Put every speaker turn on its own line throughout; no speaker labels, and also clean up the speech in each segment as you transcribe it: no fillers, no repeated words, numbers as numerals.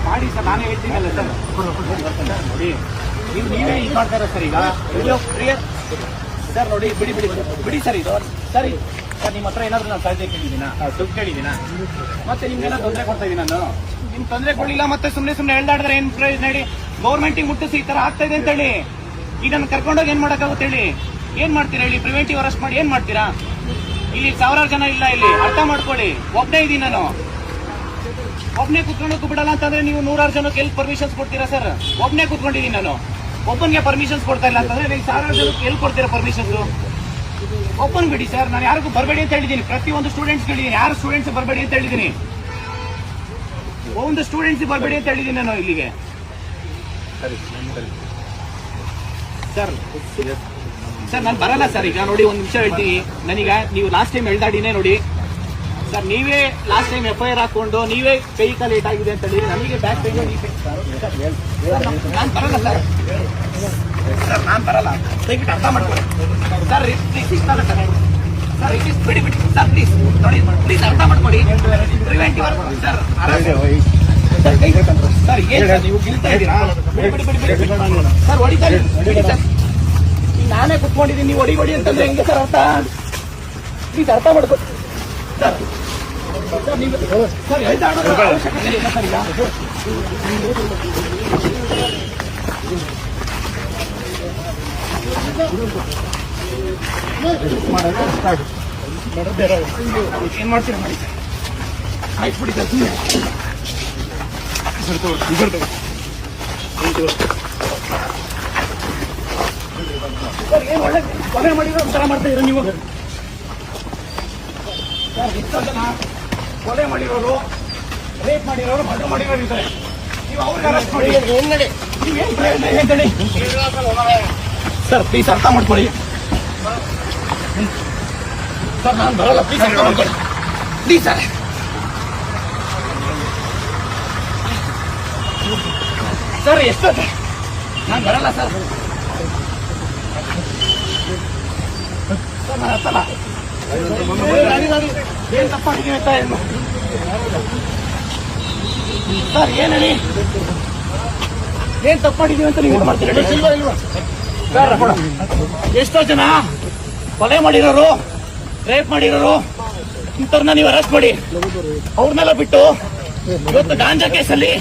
ಮಾಡಿ ಸರ್, ನಾನೇ ಹೇಳ್ತೀನಲ್ಲ ಸರ್. ನೋಡಿ ನೀವೇ ಇದು ಮಾಡ್ತಾರ ಸರ್. ಈಗ ಸರ್ ನೋಡಿ, ಬಿಡಿ ಬಿಡಿ ಬಿಡಿ ಸರ್. ಇದು ಸರಿ ಸರ್, ನಿಮ್ಮ ಹತ್ರ ಏನಾದ್ರು ನಾನು ಸಾಧ್ಯ ಕೇಳಿದ್ದೀನ, ದುಡ್ಡು ಕೇಳಿದ್ದೀನ, ಮತ್ತೆ ನಿಮ್ಗೇನೋ ತೊಂದರೆ ಕೊಡ್ತಾ ಇದೀನಿ ನಾನು. ನಿಮ್ ತೊಂದರೆ ಕೊಡಲಿಲ್ಲ, ಮತ್ತೆ ಸುಮ್ಮನೆ ಹೇಳ್ದಾಡಿದ್ರೆ ಏನ್ ಪ್ರಯೋಜನ ಹೇಳಿ? ಗೌರ್ಮೆಂಟಿಗೆ ಮುಟ್ಟಿಸಿ ಈ ತರ ಆಗ್ತಾ ಇದೆ ಅಂತ ಹೇಳಿ ಈಗ ನನ್ನ ಕರ್ಕೊಂಡೋಗಿ ಏನ್ ಮಾಡಕ್ಕಾಗುತ್ತೆ ಹೇಳಿ? ಏನ್ ಮಾಡ್ತೀರಾ ಹೇಳಿ? ಪ್ರಿವೆಂಟಿವ್ ಅರೆಸ್ಟ್ ಮಾಡಿ ಏನ್ ಮಾಡ್ತೀರಾ? ಇಲ್ಲಿ ಸಾವಿರಾರು ಜನ ಇಲ್ಲ, ಇಲ್ಲಿ ಅರ್ಥ ಮಾಡ್ಕೊಳ್ಳಿ. ಒಬ್ಬನೇ ಇದೀನಿ ನಾನು, ಒಬ್ಬನೇ ಕುತ್ಕೊಳ್ಳೋಕೆ ಬಿಡಲ್ಲ ಅಂತಂದ್ರೆ ನೀವು 100,000 ಜನಕ್ಕೆ ಎಲ್ಲಿ ಪರ್ಮಿಷನ್ಸ್ ಕೊಡ್ತೀರಾ ಸರ್? ಒಬ್ಬನೇ ಕುತ್ಕೊಂಡಿದ್ದೀನಿ ನಾನು, ಒಬ್ಬನಿಗೆ ಪರ್ಮಿಷನ್ಸ್ ಕೊಡ್ತಾ ಇಲ್ಲ ಅಂತಂದ್ರೆ ನೀವು 1,000 ಜನಕ್ಕೆ ಎಲ್ಲಿ ಕೊಡ್ತೀರಾ ಪರ್ಮಿಷನ್ಸ್? ಒಬ್ಬನ್ ಬಿಡಿ ಸರ್. ನಾನು ಯಾರಿಗೂ ಬರಬೇಡಿ ಅಂತ ಹೇಳಿದ್ದೀನಿ, ಪ್ರತಿಯೊಂದು ಸ್ಟೂಡೆಂಟ್ಸ್ ಹೇಳಿದ್ದೀನಿ. ಯಾರು ಸ್ಟೂಡೆಂಟ್ಸ್ ಬರಬೇಡಿ ಅಂತ ಹೇಳಿದ್ದೀನಿ, ಒಂದು ಸ್ಟೂಡೆಂಟ್ಸ್ ಬರಬೇಡಿ ಅಂತ ಹೇಳಿದ್ದೀನಿ ನಾನು ಇಲ್ಲಿಗೆ. ಸರ್ ಸರ್ ನಾನು ಬರಲ್ಲ ಸರ್. ಈಗ ನೋಡಿ, ಒಂದು ನಿಮಿಷ ಹೇಳ್ತೀನಿ. ನನಗ ನೀವು ಲಾಸ್ಟ್ ಟೈಮ್ ಹೇಳ್ದಾಡಿನೇ ನೋಡಿ ಸರ್, ನೀವೇ ಲಾಸ್ಟ್ ಟೈಮ್ FIR ಹಾಕೊಂಡು ನೀವೇ ಕೈ ಕಾಲು ಲೇಟ್ ಆಗಿದೆ ಅಂತ ಹೇಳಿ ನನಗೆ ಬ್ಯಾಕ್ ಪೈನ್. ನಾನು ಬರಲ್ಲ ಸರ್. ಸರ್ ನಾನು ಬರಲ್ಲ, ದಯವಿಟ್ಟು ಅರ್ಥ ಮಾಡ್ಕೊಳ್ಳಿ ಸರ್. ಸರ್ ಬಿಡಿ ಬಿಡಿ ಸರ್, ಪ್ಲೀಸ್ ನೋಡಿ, ಪ್ಲೀಸ್ ಅರ್ಥ ಮಾಡ್ಕೊಳ್ಳಿ. ಪ್ರಿವೆಂಟಿವ್ ಸರ್, ಸರ್ ಏನ್ ಸರ್ ನೀವು ಗಿಲ್ತಾ ಇದ್ದೀರಾ? ಬಿಡಿ ಬಿಡಿ ಬಿಡಿ ಬಿಡಿ ಸರ್, ಹೊಡಿತಾರೆ ಬಿಡಿ ಸರ್. ನಾನೇ ಕುತ್ಕೊಂಡಿದ್ದೀನಿ, ನೀವು ಹೊಡಿ ಅಂತಂದ್ರೆ ಹೆಂಗೆ ಸರ್ ಅರ್ಥ? ಪ್ಲೀಸ್ ಅರ್ಥ ಮಾಡ್ಕೊಳ್ಳಿ ಸರ್. ಸರ್ ನೀವು ಸರ್ ಹೇಳ್ದಾಡೋದು ಅವಶ್ಯಕತೆ ಇಲ್ಲ ಸರ್. ಈಗ ಏನ್ ಮಾಡ್ತೀರಾ ಮಾಡಿ ಸರ್. ಆಯ್ತು ಬಿಡಿ ಸರ್, ಸರ್ ಏನ್ ಒಳ್ಳೆ ಕೊಲೆ ಮಾಡಿರೋ ಒಂಥರ ಮಾಡ್ತಾ ಇರೋ ನೀವು ಸರ್. ಎಷ್ಟೋ ಜನ ಕೊಲೆ ಮಾಡಿರೋರು, ರೇಪ್ ಮಾಡಿರೋರು, ಮರ್ಡರ್ ಮಾಡಿರೋರು ಇದ್ದಾರೆ. ನೀವು ಅವ್ರಿಗೆ ಅರೆಸ್ಟ್ ಮಾಡಿ ನೀವೇನ್ ಪ್ರಯೋಜನ ಹೇಳಿ ಸರ್? ಪ್ಲೀಸ್ ಅರ್ಥ ಮಾಡ್ಕೊಳ್ಳಿ ಸರ್. ನಾನು ಬರಲ್ಲ, ಪ್ಲೀಸ್ ಅರ್ಥ ಮಾಡ್ಕೊಳ್ಳಿ ಪ್ಲೀಸ್ ಸರ್. ಸರ್ ಎಷ್ಟು ನಾನು ಬರಲ್ಲ ಸರ್. ಸರ್ ನಾನು ಅರ್ಥಲ್ಲ. ಏನ್ ತಪ್ಪಾಗಿದೆ ಅಂತ ಏನು ಸರ್? ಏನ್ ಹೇಳಿ, ಏನ್ ತಪ್ಪಾಡಿದೀವಿ ಅಂತ ನೀವು ಮಾಡ್ತೀರಿ ಸರ್? ಎಷ್ಟೋ ಜನ ಕೊಲೆ ಮಾಡಿರೋರು, ರೇಪ್ ಮಾಡಿರೋರು ಇಂಥವ್ರನ್ನ ನೀವು ಅರೆಸ್ಟ್ ಮಾಡಿ ಅವ್ರನ್ನೆಲ್ಲ ಬಿಟ್ಟು ಇವತ್ತು ಗಾಂಜಾ ಕೇಸಲ್ಲಿ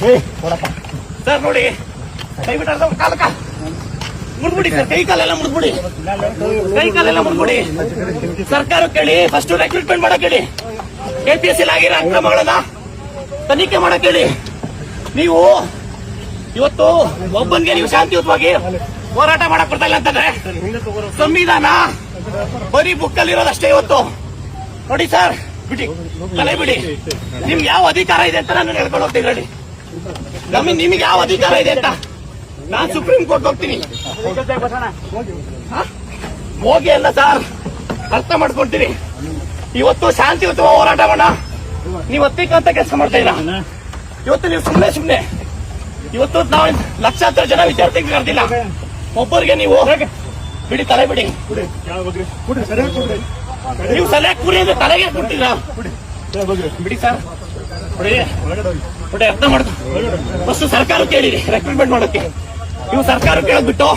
ಸರ್ ನೋಡಿ, ದಯವಿಟ್ಟು ಕಾಲಕ ಮುಡ್ಬಿಡಿ ಸರ್, ಕೈ ಕಾಲೆಲ್ಲ ಮುಡ್ಬಿಡಿ, ಕೈ ಕಾಲೆಲ್ಲ ಮುಡ್ಬಿಡಿ. ಸರ್ಕಾರ ಕೇಳಿ, ಫಸ್ಟ್ ರೆಕ್ರೂಟ್ಮೆಂಟ್ ಮಾಡಕ್ ಹೇಳಿ, KPSC ಆಗಿರೋ ಅಕ್ರಮಗಳನ್ನ ತನಿಖೆ ಮಾಡಕ್ ಹೇಳಿ. ನೀವು ಇವತ್ತು ಒಬ್ಬನ್ಗೆ ನೀವು ಶಾಂತಿಯುತವಾಗಿ ಹೋರಾಟ ಮಾಡಕ್ ಬರ್ತಾ ಇಲ್ಲ ಅಂತಂದ್ರೆ ಸಂವಿಧಾನ ಬರೀ ಬುಕ್ಕಲ್ಲಿ ಇರೋದಷ್ಟೇ ಇವತ್ತು. ನೋಡಿ ಸರ್, ಬಿಡಿ ತಲೆ ಬಿಡಿ. ನಿಮ್ಗೆ ಯಾವ ಅಧಿಕಾರ ಇದೆ ಅಂತ ನಾನು ಹೇಳ್ಕೊಂಡು ಹೋಗ್ತೀನಿ ಹೇಳಿ. ನಿಮಗೆ ಯಾವ ಅಧಿಕಾರ ಇದೆ ಅಂತ ನಾನು ಸುಪ್ರೀಂ ಕೋರ್ಟ್ ಹೋಗ್ತೀನಿ. ಹೋಗಿ ಅಲ್ಲ ಸರ್, ಅರ್ಥ ಮಾಡ್ಕೊಳ್ತೀನಿ. ಇವತ್ತು ಶಾಂತಿಯುತ ಹೋರಾಟ ಮಾಡ, ನೀವು ಒತ್ತಿಕಂತ ಕೆಲಸ ಮಾಡ್ತಾ ಇಲ್ಲ. ಇವತ್ತು ನೀವು ಸುಮ್ಮನೆ ಇವತ್ತು ನಾವು ಲಕ್ಷಾಂತರ ಜನ ವಿದ್ಯಾರ್ಥಿಗಳು ಕರೆದಿಲ್ಲ, ಒಬ್ಬರಿಗೆ ನೀವು ಬಿಡಿ, ತಲೆ ಬಿಡಿ. ನೀವು ಸಲಹೆ ಕೂರಿ ಅಂದ್ರೆ ತಲೆಗೆ ಕೊಡ್ತೀರಾ? ಬಿಡಿ ಸರ್, ಬಿಡಿ ಅರ್ಥ ಮಾಡ್ಕೊ. ಫಸ್ಟ್ ಸರ್ಕಾರ ಕೇಳಿರಿ ರೆಕ್ರೂಟ್ಮೆಂಟ್ ಮಾಡೋಕೆ. ನೀವು ಸರ್ಕಾರ ಕೇಳೋದ್ ಬಿಟ್ಟು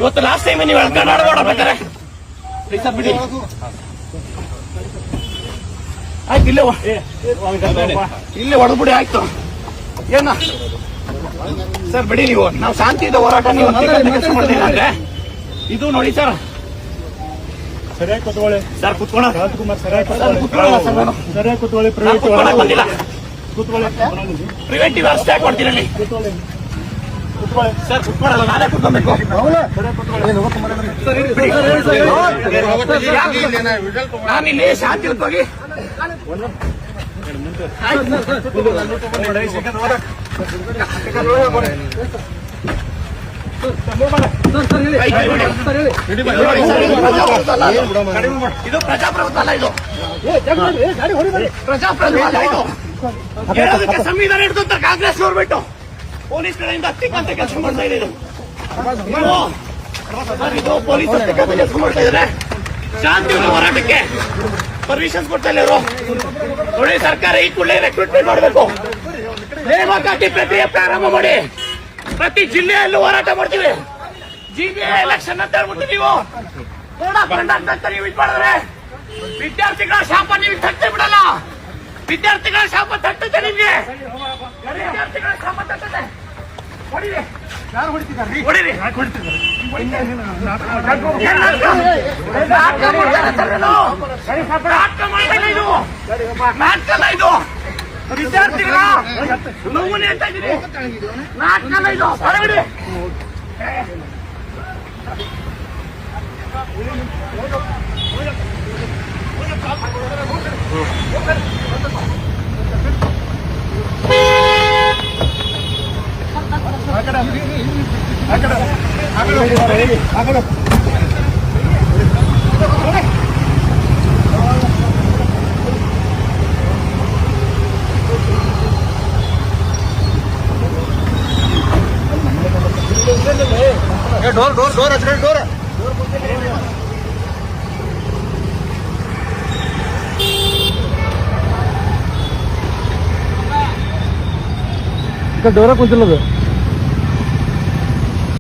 ಇವತ್ತು ಲಾಸ್ಟ್ ಟೈಮ್ ನೀವು ಕರ್ನಾಟಕ ಹೊಡಬೇಕಾರೆ ಸರ್ ಬಿಡಿ. ಆಯ್ತು, ಇಲ್ಲೇ ಹೊಡೆದ್ಬಿಡಿ. ಆಯ್ತು ಏನ ಸರ್, ಬಿಡಿ. ನೀವು ನಾವು ಶಾಂತಿಯುತ ಹೋರಾಟ ನೀವು ಕೆಲಸ ಮಾಡ್ತೀರಾ ಅಂದ್ರೆ ಇದು ನೋಡಿ ಸರ್.
ಸರಿಯಾಗಿ ಕೂತ್ಕೊಳ್ಳಿ
ಸರ್. ಕುತ್ಕೊಳ್ಳ
ರಾಜ್ಕುಮಾರ್, ಸರಿಯಾಗಿ ಕೂತ್ಕೊಳ್ಳಿ.
ಬಂದಿಲ್ಲ, ಪ್ರಿವೆಂಟಿವ್ ಅರೆಸ್ಟ್ ಯಾಕೆ ಮಾಡ್ತೀರಲ್ಲಿ ಸರ್? ಕುತ್ಕೊಳ್ಳಲ್ಲ, ನಾನೇ ಕುತ್ಕೊಬೇಕು. ನಾನಿಲ್ಲಿ ಶಾಂತಿಯುತವಾಗಿ ಇದು ಪ್ರಜಾಪ್ರಭುತ್ವ ಅಲ್ಲ, ಇದು ಪ್ರಜಾಪ್ರಭುತ್ವ ಅಲ್ಲ. ಇದು ಹೇಳೋದಕ್ಕೆ ಸಂವಿಧಾನ ಹಿಡಿದಂತ ಕಾಂಗ್ರೆಸ್ ಗೌರ್ಮೆಂಟ್ ಪೊಲೀಸ್ ಕಡೆಯಿಂದ ಹತ್ತಿಕ್ಕಂತ ಕೆಲಸ ಮಾಡ್ತಾ ಇದೆ. ಇದು ಪೊಲೀಸ್ ಹತ್ತಿಕ್ಕಂತ ಕೆಲಸ ಮಾಡ್ತಾ ಇದ್ದಾರೆ. ಶಾಂತಿಯುತ ಹೋರಾಟಕ್ಕೆ ಪರ್ಮಿಷನ್ಸ್ ಕೊಡ್ತಾ ಇಲ್ಲ ಇವರು. ನೋಡಿ, ಸರ್ಕಾರ ಈ ಕೂಡಲೇ ರೆಕ್ರೂಟ್ಮೆಂಟ್ ಮಾಡಬೇಕು. ನೇಮಕಾತಿ ಪ್ರಕ್ರಿಯೆ ಪ್ರಾರಂಭ ಮಾಡಿ. ಪ್ರತಿ ಜಿಲ್ಲೆಯಲ್ಲೂ ಹೋರಾಟ ಮಾಡ್ತೀವಿ. ಜಿಬಿಎ ಎಲೆಕ್ಷನ್ ಅಂತ ಹೇಳ್ಬಿಟ್ಟು ನೀವು ಕಂಡಕ್ಟ್ ನೀವು ಇದು ಮಾಡಿದ್ರೆ ವಿದ್ಯಾರ್ಥಿಗಳ ಶಾಪ ನೀವು ತಟ್ಟೆ ಬಿಡಲ್ಲ. ವಿದ್ಯಾರ್ಥಿಗಳ ಶಾಪ ತಟ್ಟುತ್ತೆ ನಿಮ್ಗೆ. ವಿದ್ಯಾರ್ಥಿಗಳ ಶಾಪ ತಟ್ಟುತ್ತೆ. ಹೊಡಿರಿ.
ಯಾರು ಹೊಡಿತಿದ್ದಾರೆ?
ಹೊಡಿರಿ.
ಯಾಕೆ ಹೊಡಿತಿದ್ದಾರೆ?
ನಾಟಕಲ್ಲ ಇದು. ವಿದ್ಯಾರ್ಥಿಗಳ ನೋವು ಅಂತ ಇದ್ದೀರಿ. ನಾಟಕಲ್ಲ ಇದು. ಹೊರಗಡೆ
ಡೋರ್ ಹಚ್ಕೊಂಡು ಡೋರ್ ಡೋರ ಕುಂತಿಲ್ಲದು.